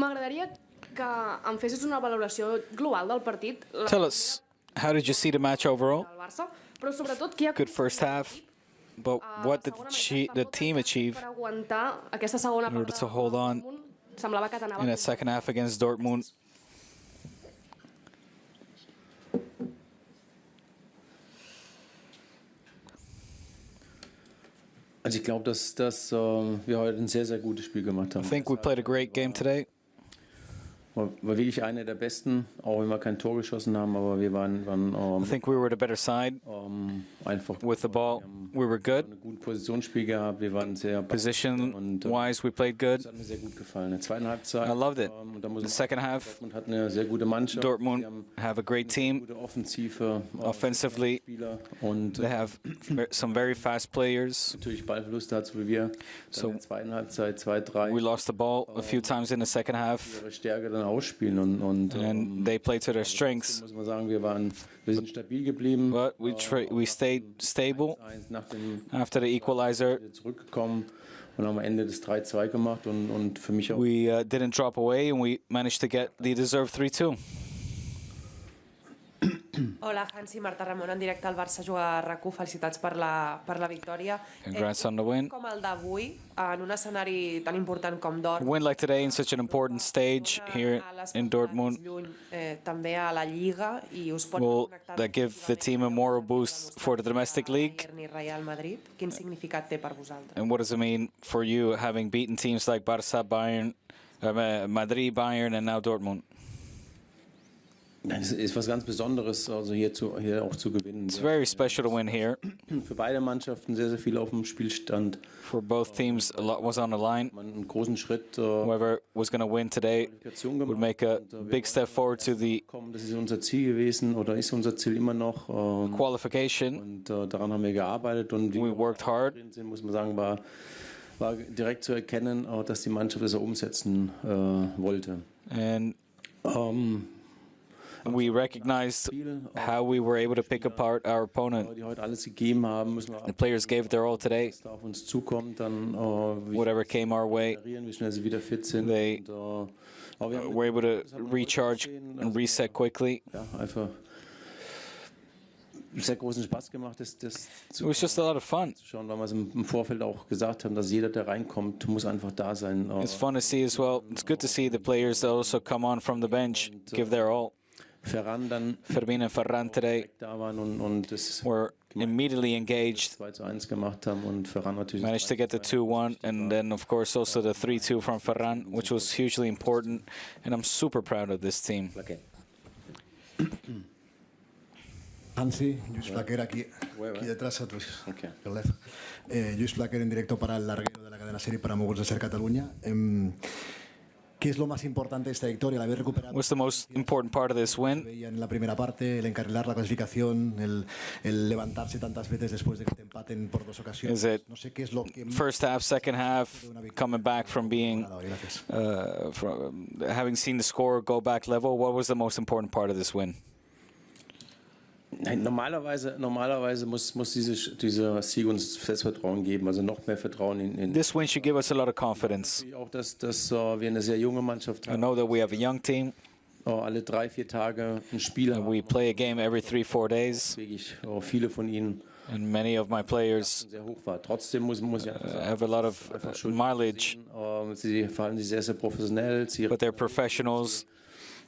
M'agradaria que em fessis una valoració global del partit. Tell us, how did you see the match overall? Del Barça, però sobretot què ha Good first half, but what did the team achieve per aguantar aquesta segona in order part to hold on semblava que t'anava in that second half against Dortmund? Also ich glaube, dass wir heute ein sehr, sehr gutes Spiel gemacht haben. I think we played a great game today. War wirklich einer der besten, auch wenn wir kein Tor geschossen haben, aber wir waren I think we were the better side. einfach With the ball, we were good. ein gutes Positionsspiel gehabt, wir waren sehr Position-wise, we played good. das hat mir sehr gut gefallen. In der zweiten Halbzeit, I loved it. und da muss The man second half, Dortmund hat eine sehr gute Mannschaft. Dortmund Die haben have a great team. gute Offensive, Offensively, Spieler und they have some very fast players. natürlich Ballverluste hat, so wie wir. So in der zweiten Halbzeit 2-3 we lost the ball a few times in the second half, ihre Stärke dann ausspielen und and they played to their strengths. muss man sagen, wir sind stabil geblieben. But we stayed stable Nach dem after the equalizer. zurückgekommen und haben am Ende das 3-2 gemacht und für mich auch We didn't drop away, and we managed to get the deserved 3-2. Hola, Hansi, Marta Ramon, en directe al Barça juga a RAC1. Felicitats per la victòria. Congrats on the win. Com el d'avui, en un escenari tan important com A Dortmund, win like today in such an important stage here in Dortmund lluny, també a la Lliga, i us pot will connectar that give the team a moral boost for the domestic league. Bayern i Real Madrid. Quin significat té per vosaltres? And what does it mean for you, having beaten teams like Barça, Bayern, Madrid, Bayern, and now Dortmund? Es ist was ganz Besonderes, also hier auch zu gewinnen. It's very special to win here. Für beide Mannschaften sehr, sehr viel auf dem Spiel stand. For both teams, a lot was on the line. Man einen großen Schritt Whoever was going to win today would make a big step forward to the das ist unser Ziel gewesen oder ist unser Ziel immer noch. qualification. Und daran haben wir gearbeitet und wie We worked hard. sind, muss man sagen, war direkt zu erkennen, dass die Mannschaft das auch umsetzen wollte. And we recognized how we were able to pick apart our opponent. Die heute alles gegeben haben, müssen wir The players gave their all today. was da auf uns zukommt, dann Whatever came our way, wie schnell sie wieder fit sind. They Und, aber wir haben were able to recharge and reset quickly. ja, einfach sehr großen Spaß gemacht, das It zu was just a lot of fun. schauen, weil wir es im Vorfeld auch gesagt haben, dass jeder, der reinkommt, muss einfach da sein. It's fun to see as well. It's good to see the players that also come on from the bench, give their all. Ferran dann Fermin and Ferran today da waren und das were immediately engaged, 2-1 gemacht haben und Ferran natürlich managed to get the 2-1, and then of course also the 3-2 from Ferran, which was hugely important, and I'm super proud of this team. Hansi, Lluís Flaquer aquí detrás a tus. Okay. Lluís Flaquer en directo para el larguero de la cadena SER y para Mogos de Ser Cataluña. ¿Qué es lo más importante de esta victoria? ¿La habéis recuperado? What's the most important part of this win? Veía en la primera parte, el encarrilar la clasificación, el levantarse tantas veces después de que te empaten por dos ocasiones. Is it No sé qué es lo que first half, second half, coming back from being, Gracias. from having seen the score go back level? What was the most important part of this win? Nein, normalerweise muss dieser Sieg uns Selbstvertrauen geben, also noch mehr Vertrauen in This win should give us a lot of confidence. auch, dass wir eine sehr junge Mannschaft I haben. know that we have a young team. Alle 3-4 Tage ein Spiel haben. We play a game every 3-4 days, Wirklich, viele von ihnen and many of my players sehr hoch war. Trotzdem muss ich einfach sagen, have a lot of mileage, sie verhalten sich sehr, sehr professionell. but they're professionals.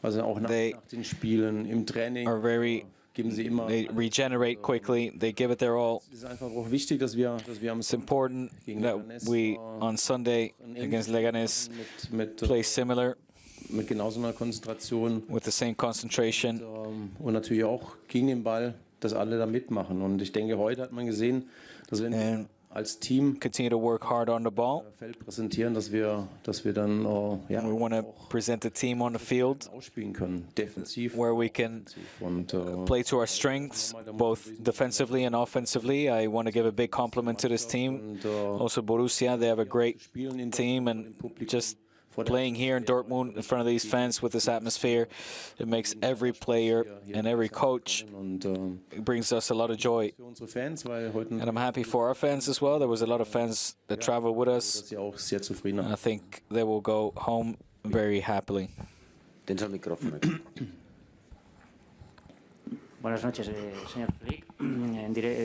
Also auch nach den Spielen, im Training Are very, geben sie immer. they regenerate quickly. They give it their all. Es ist einfach auch wichtig, dass wir am It's important that we on Sunday against Leganes play similar mit genauso einer Konzentration with the same concentration. und natürlich auch gegen den Ball, dass alle da mitmachen. Und ich denke, heute hat man gesehen, dass wenn wir als Team Continue to work hard on the ball. Feld präsentieren, dass wir dann We want to present the team on the field ausspielen können, defensiv where we can und play to our strengths, both defensively and offensively. I want to give a big compliment to this team. Also Borussia, they have a great team, and just playing here in Dortmund in front of these fans with this atmosphere, it makes every player and every coach, it brings us a lot of joy. für unsere Fans, weil heute And I'm happy for our fans as well. There was a lot of fans that traveled with us. sie auch sehr zufrieden I think they will go home very happily. Tens el micrófono. Buenas noches, señor Flick.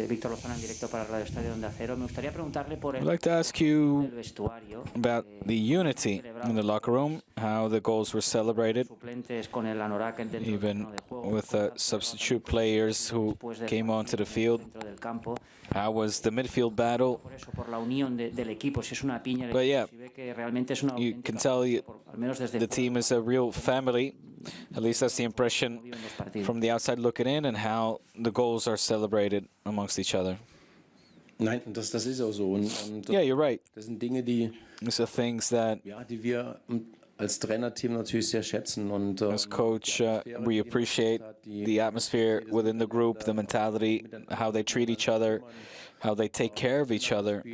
Víctor Lozano, en directo para Radio Estadio Onda Cero. Me gustaría preguntarle por I'd like to ask you el vestuario. about the unity in the locker room, how the goals were celebrated, Suplentes con el anorak dentro del even terreno de juego, with substitute players who came onto the field. dentro del campo. How was the midfield battle? Por eso, por la unión del equipo, si es una piña, But yeah, si ve que realmente es una you can tell al menos desde the team is a real family. At least that's the impression from the outside looking in, and how the goals are celebrated amongst each other. Nein, das ist auch so. Und Yeah, you're right. das sind Dinge, die These are things that, die wir als Trainerteam natürlich sehr schätzen. Und as coach, we appreciate the atmosphere within the group, the mentality, how they treat each other, how they take care of each other,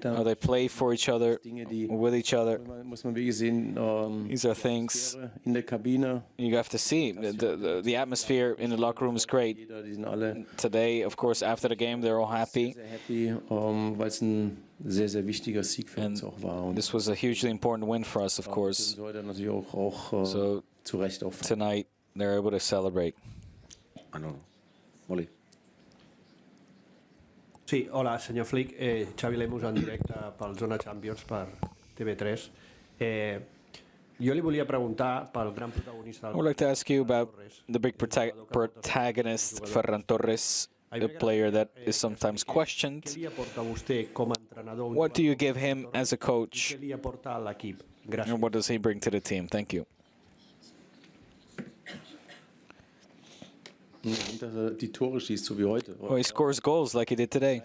how they play for each other, with each other. muss man wirklich sehen, These are things in der Kabine. you have to see. The atmosphere in the locker room is great. Die sind alle Today, of course, after the game, they're all happy. sehr happy, weil es ein sehr, sehr wichtiger Sieg für uns auch war. Und This was a hugely important win for us, of course. sind heute natürlich auch So zu Recht auch. tonight, they're able to celebrate. Ah, no. Molly. Sí, hola, senyor Flick. Xavi Lemus en directe pel Zona Champions per TV3. Jo li volia preguntar pel gran protagonista I would like to ask you about the big protagonist, Ferran Torres, a player that is sometimes questioned. Què li aporta a vostè com a entrenador? What do you give him as a coach, Què li aporta a l'equip? Gràcies. and what does he bring to the team? Thank you. Die Tore schießt, so wie heute. Well, he scores goals like he did today.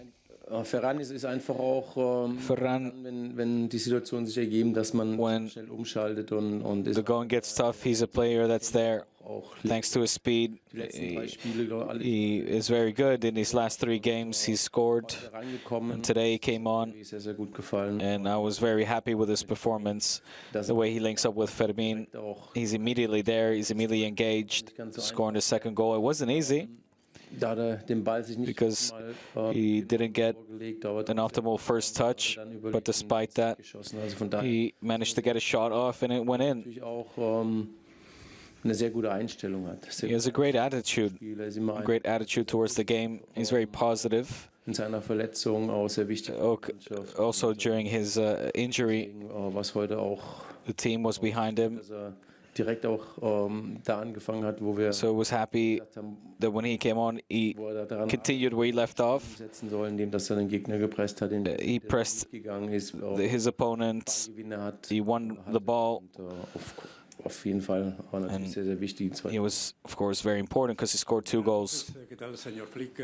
Ferran ist einfach auch, Ferran, wenn die Situationen sich ergeben, dass man when schnell umschaltet und the going gets tough, he's a player that's there. auch Thanks to his speed, die letzten 3 Spiele alle he is very good. In these last 3 games, he's scored. reingekommen. And today he came on, Mir ist sehr gut gefallen. and I was very happy with his performance. The way he links up with Fermin, he's immediately there, he's immediately engaged, scoring the second goal. It wasn't easy Da hat den Ball sich nicht because mal, he didn't get vorgelegt, aber an optimal first touch, dann über but despite that, geschossen. Also von daher he managed to get a shot off and it went in. natürlich auch eine sehr gute Einstellung hat. Sehr He has a great attitude, Spieler, ist immer great attitude towards the game. He's very positive. in seiner Verletzung auch sehr wichtig. Also during his injury, Was heute auch, the team was behind him. dass direkt auch da angefangen hat, wo wir So I was happy that when he came on, he wo daran continued where he left off. setzen sollen, indem dass den Gegner gepresst hat, He pressed gegangen ist, his opponents. Gewinner hat. He won the ball. Und, auf jeden Fall war natürlich sehr, sehr wichtig. He was, of course, very important because he scored 2 goals. ¿Qué tal, señor Flick?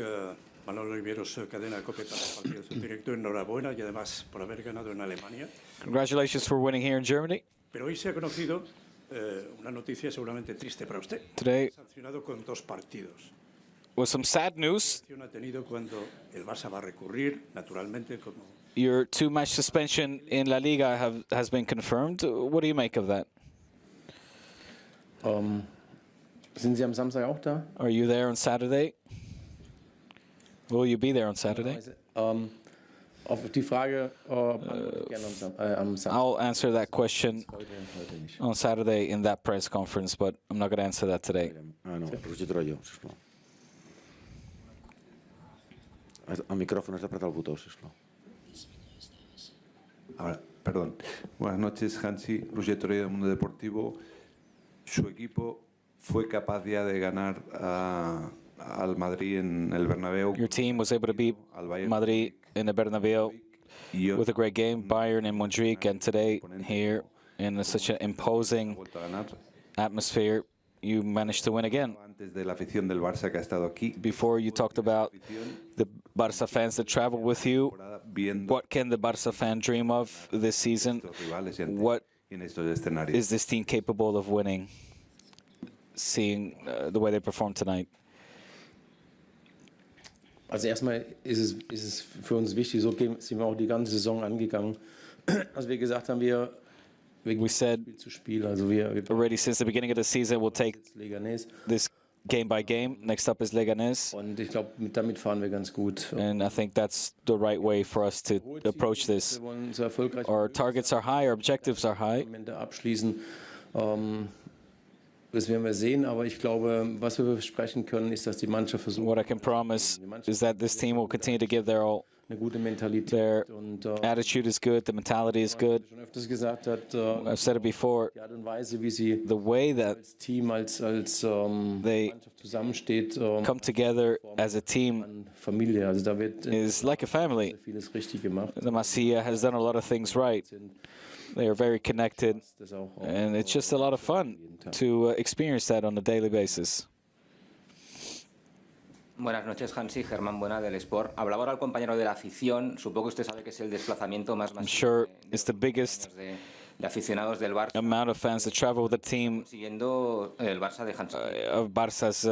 Manolo Oliveros, cadena COPE para el partido. Su director, enhorabuena y además por haber ganado en Alemania. Congratulations for winning here in Germany. Pero hoy se ha conocido una noticia seguramente triste para usted. Today Sancionado con 2 partidos. was some sad news. ¿Qué ha tenido cuando el Barça va a recurrir, naturalmente, como Your 2-match suspension in La Liga has been confirmed. What do you make of that? Sind Sie am Samstag auch da? Are you there on Saturday? Will you be there on Saturday? Auf die Frage gerne am Samstag. I'll answer that question Heute nicht. on Saturday in that press conference, but I'm not going to answer that today. Ah, no. Roger Troyo, sisplau. El micrófono, has d'apretar el botó, sisplau. Ahora, perdón. Buenas noches, Hansi. Roger Torres del Mundo Deportivo. Su equipo fue capaz ya de ganar al Madrid en el Bernabéu. Your team was able to beat Madrid in the Bernabeu with a great game, Bayern and Madrid, and today here in such an imposing atmosphere, you managed to win again. Antes de la afición del Barça que ha estado aquí. Before, you talked about the Barça fans that traveled with you. What can the Barça fan dream of this season? What is this team capable of winning, seeing the way they performed tonight? Also erstmal ist es für uns wichtig, so sind wir auch die ganze Saison angegangen. Also wir gesagt haben, wir We said Spiel zu Spiel, also wir already since the beginning of the season, we'll take Leganés. this game by game. Next up is Leganés. Und ich glaube, damit fahren wir ganz gut. And I think that's the right way for us to approach this. Wir wollen so erfolgreich Our targets are high, our objectives are high. am Ende abschließen. Das werden wir sehen, aber ich glaube, was wir versprechen können, ist, dass die Mannschaft versucht, What I can promise is that this team will continue to give their all. eine gute Mentalität Their und attitude is good, the mentality is good. schon öfters gesagt hat, I've said it before, die Art und Weise, wie sie the way that als Team, als they Mannschaft zusammensteht, come together as a team an Familie. Also da wird is like a family. vieles richtig gemacht. The Masia has done a lot of things right. They are very connected, Das auch and it's just a lot of fun to experience that on a daily basis. Buenas noches, Hansi. Germán Buena, del Sport. Hablaba ahora el compañero de la afición. Supongo que usted sabe que es el desplazamiento más I'm masivo sure it's the biggest de aficionados del Barça. amount of fans that travel with the team Siguiendo el Barça de Hansi Flick. of Barça's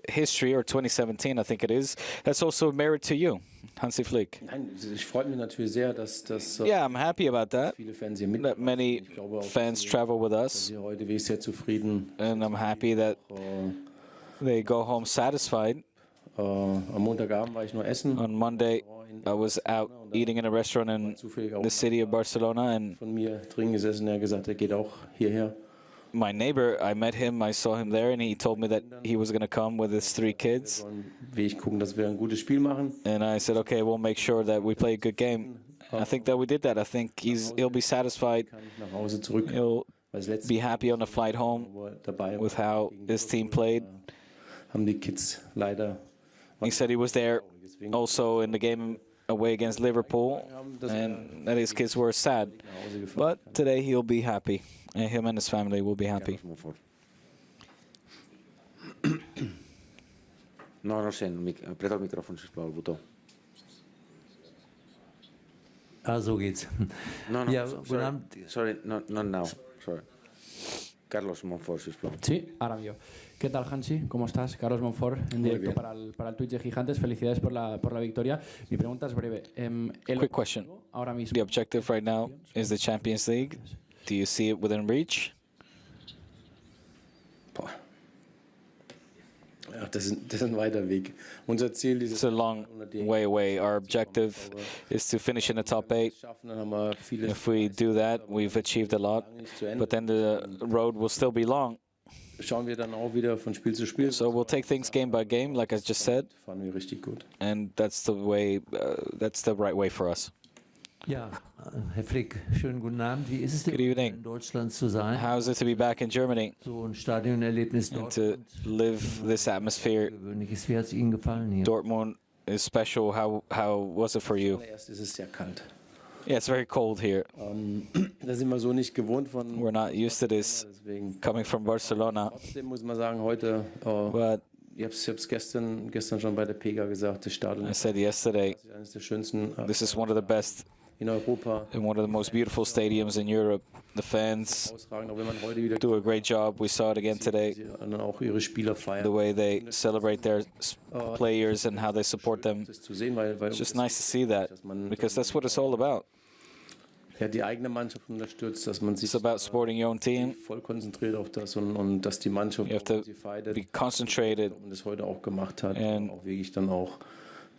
history, or 2017, I think it is. That's also a merit to you, Hansi Flick. Nein, ich freue mich natürlich sehr, dass Yeah, I'm happy about that. viele Fans hier That many Ich glaube auch, fans travel with us, dass heute bin ich sehr zufrieden. and I'm happy that they go home satisfied. Am Montagabend war ich nur essen. On Monday, I was out eating in a restaurant in the city of Barcelona, and Von mir drin gesessen, er hat gesagt, er geht auch hierher. my neighbor, I met him, I saw him there, and he told me that he was going to come with his 3 kids. Sollen Weg gucken, dass wir ein gutes Spiel machen. And I said, okay, we'll make sure that we play a good game. I think that we did that. I think he'll be satisfied. Kann nach Hause zurück. He'll Weil das letzte be happy on the flight home Mal, wo er dabei with war, how gegen his team played. haben die Kids leider He said he was there also in the game away against Liverpool, and that his kids were sad. But today he'll be happy, and him and his family will be happy. No sé, apreta el micrófono, sisplau, el botó. So geht's. No, Ja, sorry, guten Abend. sorry, not now, sorry. Carlos Monfort, sisplau. Sí, ahora yo. ¿Qué tal, Hansi? ¿Cómo estás? Carlos Monfort, en directo para el Twitch de Gigantes. Felicidades por la victoria. Mi pregunta es breve. Quick question. Ahora mismo. The objective right now is the Champions League. Do you see it within reach? Ja, das ist ein weiter Weg. Unser Ziel ist It's a long way away. Our objective is to finish in the top 8. schaffen, dann haben wir vieles. If we do that, we've achieved a lot. But then the road will still be long. Schauen wir dann auch wieder von Spiel zu Spiel. So we'll take things game by game, like I just said, Fahren wir richtig gut. and that's the way. That's the right way for us. Ja, Herr Flick, schönen guten Abend. Wie ist es denn, Good evening. in Deutschland zu sein? How is it to be back in Germany So ein Stadionerlebnis and to Dortmund. live this atmosphere? Gewöhnliches. Wie hat es Ihnen gefallen hier? Dortmund is special. How was it for you? Zuerst ist es sehr kalt. Yeah, it's very cold here. Da sind wir so nicht gewohnt von. We're not used to this Deswegen. coming from Barcelona. Trotzdem muss man sagen, heute, But ich habe es gestern schon bei der Pega gesagt, das Stadion I ist said yesterday, eines der schönsten this is one of the best in Europa. and one of the most beautiful stadiums in Europe. The fans Ausragend, auch wenn man heute wieder do a great job. We saw it again today. sie dann auch ihre Spieler The feiern. way they celebrate their players and how they support them. Das zu sehen, weil It's just nice to see that, because that's what it's all about. ja, die eigene Mannschaft unterstützt, dass man sich It's about supporting your own team. voll konzentriert auf das und dass die Mannschaft You have to sie feiert be concentrated und das heute auch gemacht hat, and auch wirklich dann auch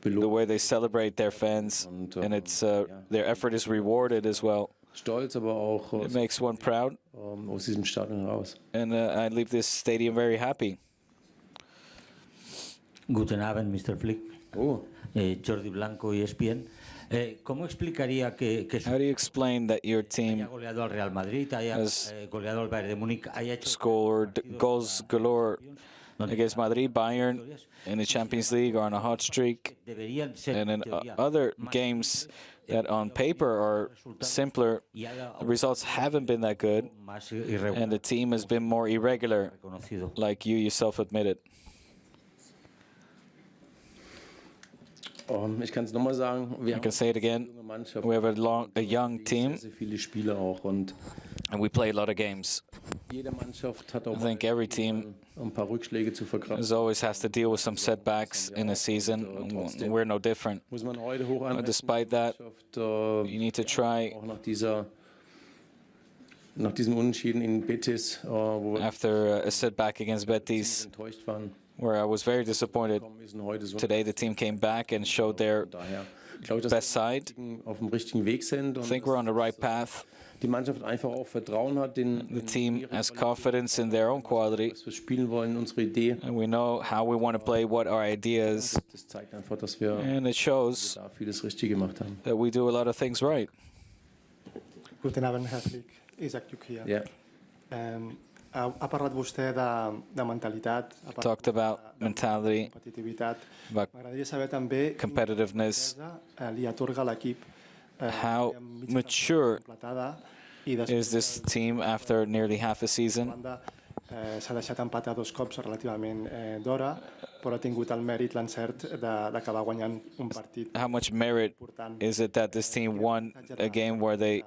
the belohnt. way they celebrate their fans, and it's their effort is rewarded as well. Stolz, aber auch It makes one proud, aus diesem Stadion heraus. and I leave this stadium very happy. Guten Abend, Mr. Flick. Jordi Blanco, ESPN. ¿Cómo explicaría que How do you explain that your team haya goleado al Real Madrid, haya has goleado al Bayern de Múnich, haya hecho scored goals galore against Madrid, Bayern in the Champions League, are on a hot streak, deberían ser and in teoría other games that on paper are simpler, the results haven't been that good, más irregular and the team has been more irregular, reconocido? like you yourself admitted? Ich kann es nochmal sagen, wir I can say it again. junge Mannschaft, We have a young team, sehr viele Spieler auch und and we play a lot of games. jede Mannschaft hat I auch think every team ein paar Rückschläge zu verkraften. always has to deal with some setbacks in a season. We're no different. Muss man heute hoch anrechnen, Despite that, Mannschaft, you need to try, auch nach diesem Unentschieden in Betis, wo wir after a setback against Betis, enttäuscht waren, where I was very disappointed. wir sind heute so Today the team came back and showed their daher best side. auf dem richtigen Weg sind. I think we're on the right path. Die Mannschaft einfach auch Vertrauen hat in The team has confidence in their own quality, was wir spielen wollen, unsere Idee. and we know how we want to play, what our idea is, Das zeigt einfach, dass wir and it shows da vieles richtig gemacht haben. that we do a lot of things right. Guten Abend, Herr Flick. Isaac Lluc here. Yeah. Ha parlat vostè de mentalitat, ha Talked about mentality, competitivitat. about M'agradaria saber també competitiveness, li atorga a l'equip how mature completada i is després this team after nearly half a season. s'ha deixat empatar 2 cops relativament d'hora, però ha tingut el mèrit, l'encert d'acabar guanyant un partit. How much merit is it that this team won a game where they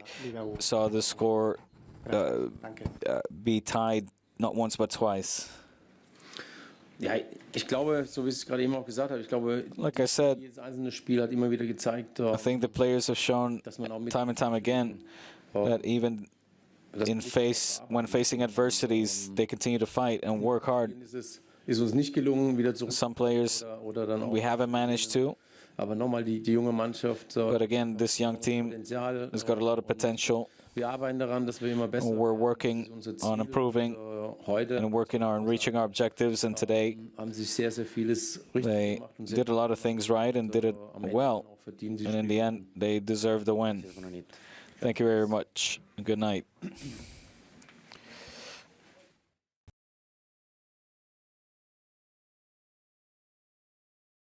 saw the score be tied not once but twice? Ja, ich glaube, so wie ich es gerade eben auch gesagt habe, ich glaube, Like I said, jedes einzelne Spiel hat immer wieder gezeigt, I think the players have shown time and time again that even when facing adversities, they continue to fight and work hard. ist uns nicht gelungen, wieder zurück. Some players we haven't managed to, Aber nochmal die junge Mannschaft. but again, this young team has got a lot of potential. Wir arbeiten daran, dass wir immer besser We're working on improving and working on reaching our objectives, and today haben sich sehr, sehr vieles richtig they gemacht und did a lot of things right and did it well, and in the end, they deserved the win. Thank you very much. Good night.